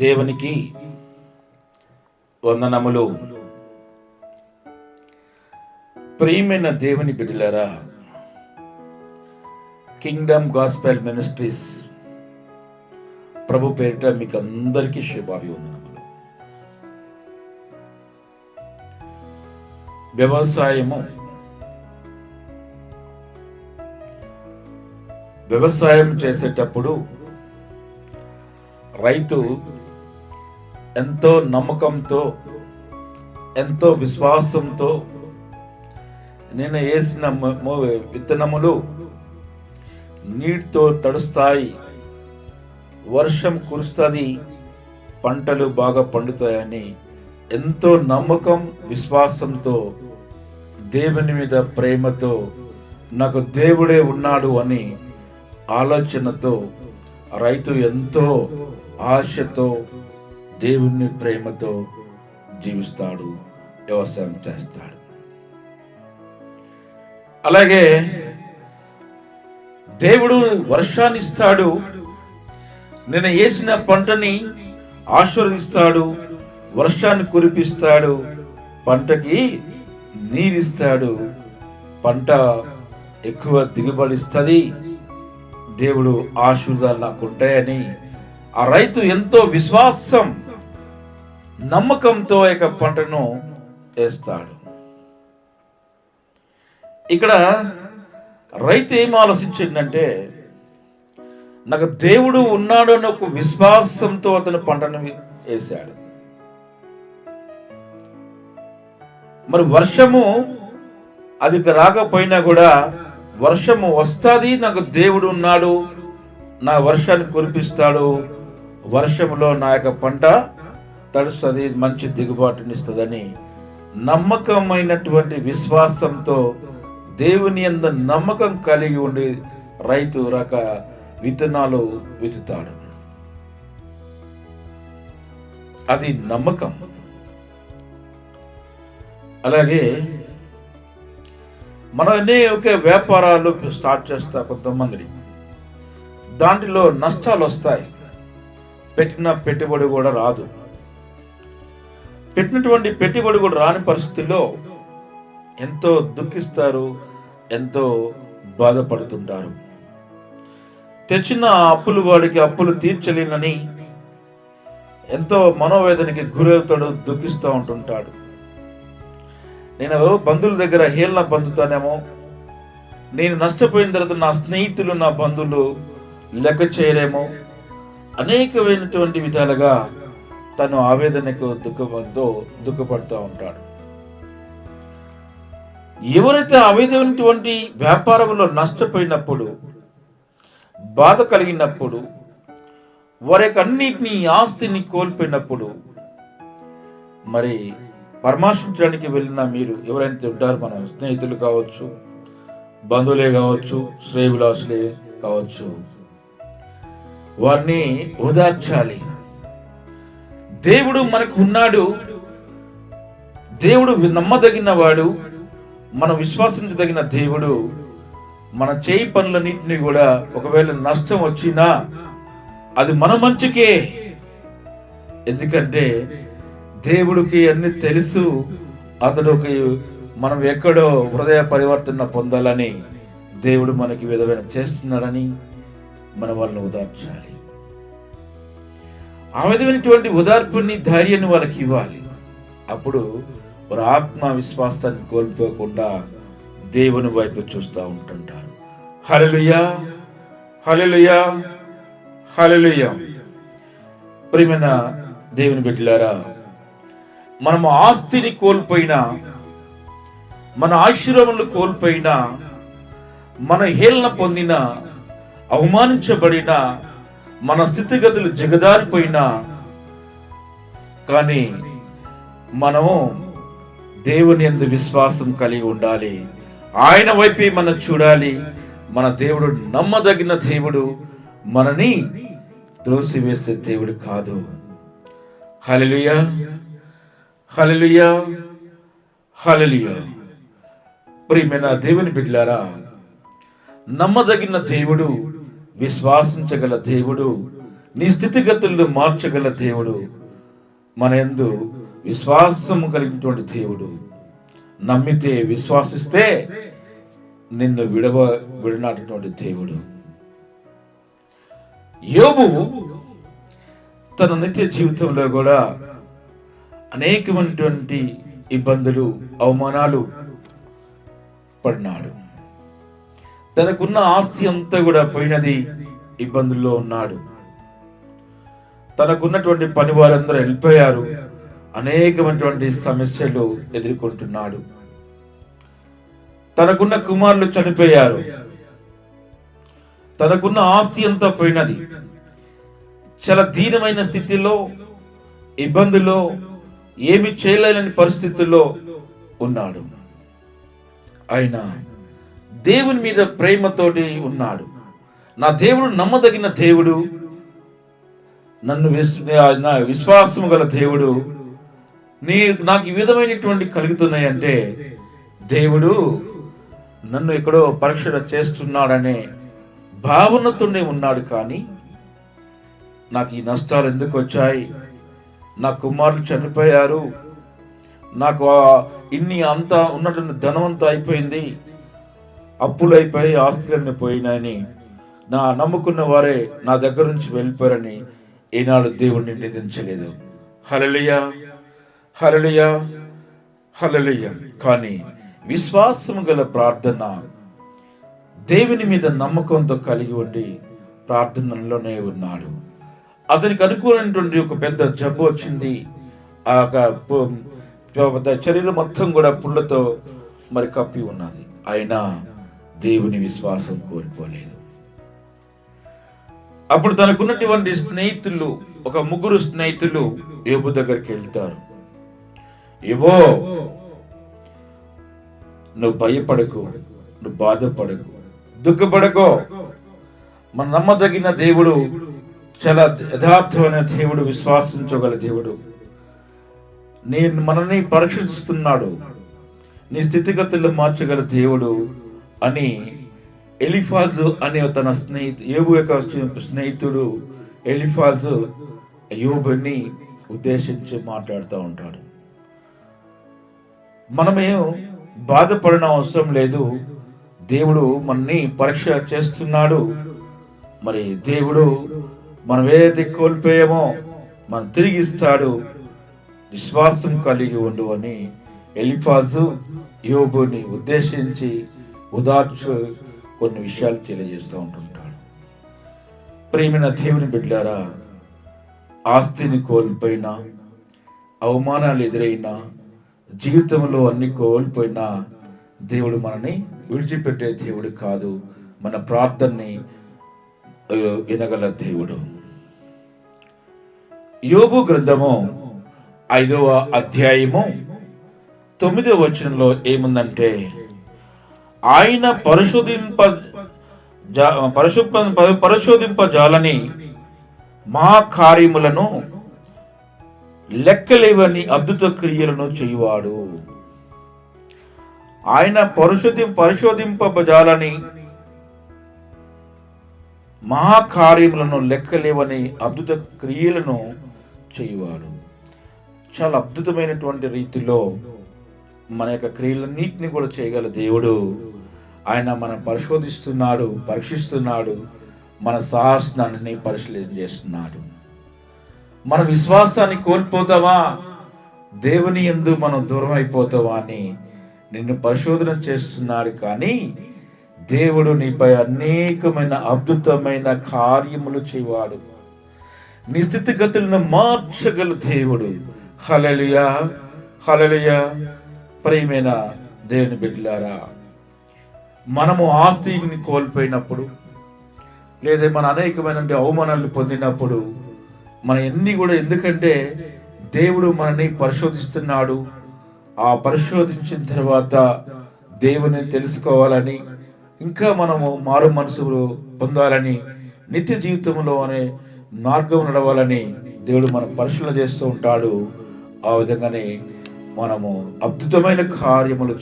దేవునికి వందనములు. ప్రియమైన దేవుని బిడ్డలారా, కింగ్డమ్ గాస్పెల్ మినిస్ట్రీస్ ప్రభు పేరిట మీకు అందరికీ శుభాభివందనములు. వ్యవసాయం చేసేటప్పుడు రైతు ఎంతో నమ్మకంతో, ఎంతో విశ్వాసంతో నేను వేసిన విత్తనములు నీటితో తడుస్తాయి, వర్షం కురుస్తుంది, పంటలు బాగా పండుతాయని ఎంతో నమ్మకం, విశ్వాసంతో, దేవుని మీద ప్రేమతో, నాకు దేవుడే ఉన్నాడు అని ఆలోచనతో రైతు ఎంతో ఆశతో, దేవుని ప్రేమతో జీవిస్తాడు, వ్యవసాయం చేస్తాడు. అలాగే దేవుడు వర్షాన్ని ఇస్తాడు, నేను వేసిన పంటని ఆశీర్వదిస్తాడు, వర్షాన్ని కురిపిస్తాడు, పంటకి నీరిస్తాడు, పంట ఎక్కువ దిగుబడిస్తుంది, దేవుడు ఆశీర్వాదాలు నాకు ఉంటాయని ఆ రైతు ఎంతో విశ్వాసం, నమ్మకంతో యొక్క పంటను వేస్తాడు. ఇక్కడ రైతు ఏం ఆలోచించిందంటే, నాకు దేవుడు ఉన్నాడు అని ఒక విశ్వాసంతో అతను పంటను వేశాడు. మరి వర్షము అది రాకపోయినా కూడా వర్షము వస్తుంది, నాకు దేవుడు ఉన్నాడు, నా వర్షాన్ని కురిపిస్తాడు, వర్షంలో నా యొక్క పంట తడుస్తుంది, మంచి దిగుబాటునిస్తుందని నమ్మకమైనటువంటి విశ్వాసంతో, దేవుని యందు నమ్మకం కలిగి ఉండి రైతు విత్తనాలు విత్తుతాడు. అది నమ్మకం. అలాగే మననే ఒక వ్యాపారాలు స్టార్ట్ చేస్తా కొంతమంది, దాంట్లో నష్టాలు వస్తాయి, పెట్టిన పెట్టుబడి కూడా రాదు. పెట్టినటువంటి పెట్టుబడి కూడా రాని పరిస్థితుల్లో ఎంతో దుఃఖిస్తారు, ఎంతో బాధపడుతుంటారు. తెచ్చిన అప్పులు వాడికి అప్పులు తీర్చలేనని ఎంతో మనోవేదనకి గురవుతాడు, దుఃఖిస్తూ ఉంటుంటాడు. నేను బంధువుల దగ్గర హేళన పొందుతానేమో, నేను నష్టపోయిన తర్వాత నా స్నేహితులు, నా బంధువులు లెక్క చేయలేమో, అనేకమైనటువంటి విధాలుగా తను ఆవేదనకు దుఃఖపడుతూ ఉంటాడు. ఎవరైతే ఆవేదనటువంటి వ్యాపారంలో నష్టపోయినప్పుడు, బాధ కలిగినప్పుడు, వారి యొక్క అన్నిటినీ ఆస్తిని కోల్పోయినప్పుడు, మరి పరామర్శించడానికి వెళ్ళిన మీరు ఎవరైతే ఉంటారో, మన స్నేహితులు కావచ్చు, బంధువులే కావచ్చు, శ్రేయభిలాషులే కావచ్చు, వారిని ఓదార్చాలి. దేవుడు మనకు ఉన్నాడు, దేవుడు నమ్మదగిన వాడు, మన విశ్వాసించదగిన దేవుడు. మన చేయి పనులన్నింటినీ కూడా ఒకవేళ నష్టం వచ్చినా అది మన మంచికే. ఎందుకంటే దేవుడికి అన్ని తెలుసు, అతడుకి మనం ఎక్కడో హృదయ పరివర్తన పొందాలని దేవుడు మనకి విధమైన చేస్తున్నాడని మన వాళ్ళని ఓదార్చాలి. ఆ విధమైనటువంటి ఓదార్పుని, ధైర్యాన్ని వాళ్ళకి ఇవ్వాలి. అప్పుడు వారు ఆత్మవిశ్వాసాన్ని కోల్పోకుండా దేవుని వైపు చూస్తూ ఉంటుంటారు. హల్లెలూయా, హల్లెలూయా, హల్లెలూయా. ప్రియమైన దేవుని బిడ్డలారా, మనము ఆస్తిని కోల్పోయినా, మన ఆశీర్వాదాలు కోల్పోయినా, మన హేళన పొందిన, అవమానించబడిన, మన స్థితిగతులు జగదారిపోయినా, కానీ మనము దేవుని యందు విశ్వాసం కలిగి ఉండాలి. ఆయన వైపే మనం చూడాలి. మన దేవుడు నమ్మదగిన దేవుడు, మనని త్రోసివేసే దేవుడు కాదు. హల్లెలూయా, హల్లెలూయా, హల్లెలూయా. ప్రియమైన దేవుని బిడ్డలారా, నమ్మదగిన దేవుడు, విశ్వాసించగల దేవుడు, నీ స్థితిగతులను మార్చగల దేవుడు, మన యందు విశ్వాసము కలిగినటువంటి దేవుడు. నమ్మితే, విశ్వాసిస్తే నిన్ను విడనాటినటువంటి దేవుడు. యోబు తన నిత్య జీవితంలో కూడా అనేకమైనటువంటి ఇబ్బందులు, అవమానాలు పడినాడు. తనకున్న ఆస్తి అంతా కూడా పోయినది, ఇబ్బందుల్లో ఉన్నాడు. తనకున్నటువంటి పని వారందరూ వెళ్ళిపోయారు, అనేకమైనటువంటి సమస్యలు ఎదుర్కొంటున్నాడు. తనకున్న కుమారులు చనిపోయారు, తనకున్న ఆస్తి అంతా పోయినది. చాలా దీనమైన స్థితిలో, ఇబ్బందుల్లో, ఏమి చేయలేని పరిస్థితుల్లో ఉన్నాడు. ఆయన దేవుని మీద ప్రేమతోటి ఉన్నాడు. నా దేవుడు నమ్మదగిన దేవుడు, నన్ను విశ్వాసము గల దేవుడు, నాకు ఈ విధమైనటువంటి కలుగుతున్నాయంటే దేవుడు నన్ను ఎక్కడో పరీక్ష చేస్తున్నాడనే భావనతోనే ఉన్నాడు. కానీ నాకు ఈ నష్టాలు ఎందుకు వచ్చాయి, నా కుమారులు చనిపోయారు, నాకు ఇన్ని అంతా ఉన్నటువంటి ధనం అంతా అయిపోయింది, అప్పులు అయిపోయి, ఆస్తులన్నీ పోయినాయని, నా నమ్ముకున్న వారే నా దగ్గర నుంచి వెళ్ళిపోయారని ఈనాడు దేవుడిని నిందించలేదు. హల్లెలూయా, హల్లెలూయా, హల్లెలూయా. కానీ విశ్వాసము గల ప్రార్థన, దేవుని మీద నమ్మకంతో కలిగి ఉండి ప్రార్థనలోనే ఉన్నాడు. అతనికి అనుకూలమైనటువంటి ఒక పెద్ద జబ్బు వచ్చింది. ఆ శరీరం మొత్తం కూడా పుళ్ళతో మరి కప్పి ఉన్నది. అయినా దేవుని విశ్వాసం కోల్పోలేదు. అప్పుడు తనకున్నటువంటి స్నేహితులు, ఒక 3 స్నేహితులు యోబు దగ్గరికి వెళ్తారు. ఏవో, నువ్వు భయపడకు, నువ్వు బాధపడకు, దుఃఖపడకో, మన నమ్మదగిన దేవుడు, చాలా యథార్థమైన దేవుడు, విశ్వాసించగల దేవుడు, మనల్ని పరీక్షిస్తున్నాడు, నీ స్థితిగతులను మార్చగల దేవుడు అని ఎలీఫాజు అనే తన యోబు యొక్క స్నేహితుడు ఎలీఫాజు యోబుని ఉద్దేశించి మాట్లాడుతూ ఉంటాడు. మనమేం బాధపడిన అవసరం లేదు, దేవుడు మనని పరీక్ష చేస్తున్నాడు. మరి దేవుడు మనం ఏదైతే కోల్పోయామో మనం తిరిగి ఇస్తాడు, విశ్వాసం కలిగి ఉండు అని ఎలీఫాజు యోబుని ఉద్దేశించి ఉదార్చు కొన్ని విషయాలు తెలియజేస్తూ ఉంటుంటాడు. ప్రియమైన దేవుని బిడ్డలారా, ఆస్తిని కోల్పోయినా, అవమానాలు ఎదురైనా, జీవితంలో అన్ని కోల్పోయినా దేవుడు మనని విడిచిపెట్టే దేవుడు కాదు. మన ప్రార్థనని వినగల దేవుడు. యోబు గ్రంథము 5వ అధ్యాయము 9వ వచనంలో ఏముందంటే, ఆయన పరిశోధింపజాలని మా కార్యములను లెక్కలేవని అద్భుత క్రియలను చేయువాడు. ఆయన పరిశోధింపజాలని మా కార్యములను లెక్కలేవని అద్భుత క్రియలను చేయువాడు. చాలా అద్భుతమైనటువంటి రీతిలో మన యొక్క క్రియలన్నింటినీ కూడా చేయగల దేవుడు. ఆయన మనం పరిశోధిస్తున్నాడు, పరీక్షిస్తున్నాడు, మన సాహసాన్ని పరిశీలన చేస్తున్నాడు. మన విశ్వాసాన్ని కోల్పోతావా, దేవుని యందు మనం దూరం అయిపోతావా అని నిన్ను పరిశోధన చేస్తున్నాడు. కానీ దేవుడు నీపై అనేకమైన అద్భుతమైన కార్యములు చేయవాడు. నీ స్థితిగతులను మార్చగల దేవుడు. హల్లెలూయా, హల్లెలూయా. ప్రియమైన దేవుని బిడ్డలారా, మనము ఆస్తిని కోల్పోయినప్పుడు, లేదా మన అనేకమైన అవమానాలు పొందినప్పుడు, మన ఎన్ని కూడా, ఎందుకంటే దేవుడు మనని పరిశోధిస్తున్నాడు. ఆ పరిశోధించిన తర్వాత దేవుని తెలుసుకోవాలని, ఇంకా మనము మారు మనసు పొందాలని, నిత్య జీవితంలో అనే మార్గం నడవాలని దేవుడు మనం పరిశీలన చేస్తూ ఉంటాడు. ఆ విధంగానే మనము అద్భుతమైన కార్యములు